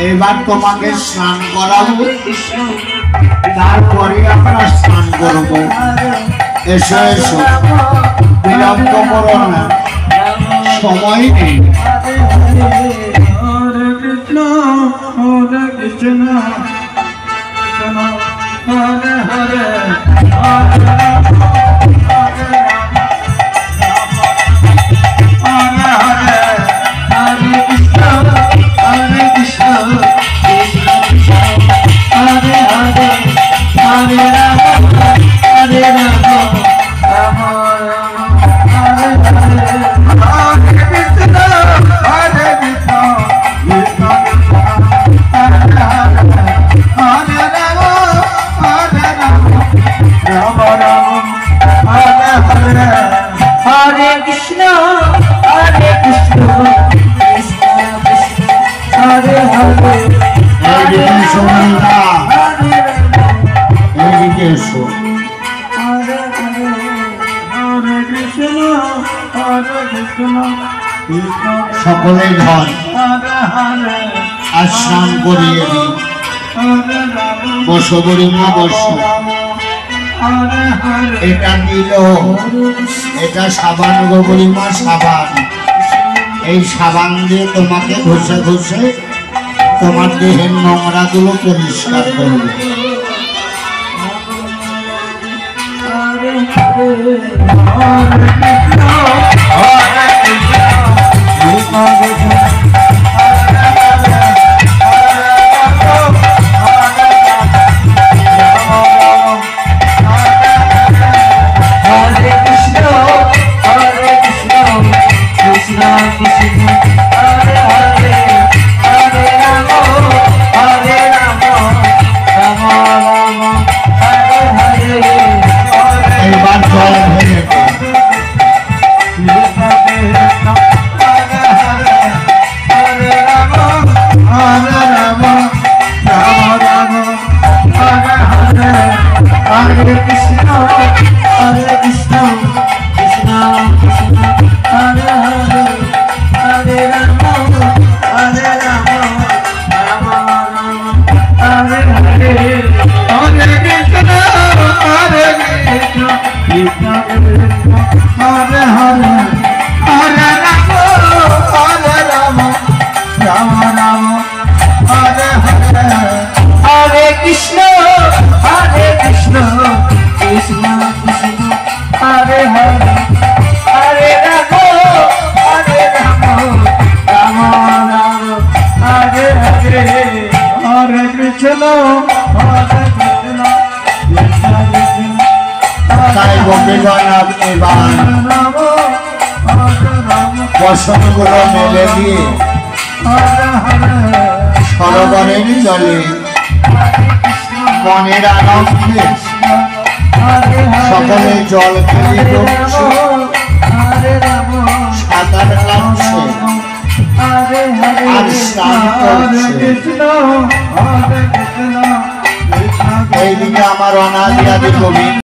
এবার তোমাকে স্নান করাবো, তারপরে আমরা স্নান করবো। এসো এসো, বিলম্ব করো না, সময় নেই। হরে কৃষ্ণ হরে কৃষ্ণ হরে হরে সকলে ঘর আর স্নান করিয়ে দিই। বসো বুড়িমা বসো। এটা দিল, এটা সাবান গো বুড়িমা, সাবান। এই সাবান দিয়ে তোমাকে ঘষে ঘষে তোমার দেহের নোংরা গুলো পরিষ্কার করবে। বসনগুলো মেলে দিয়ে সরোবরের জলে মনের আনন্দে সকলে জল খেয়ে ডুবছে, সাঁতার কাটছে আর স্নান করছে। এইদিকে আমার অনাদি আদি কবি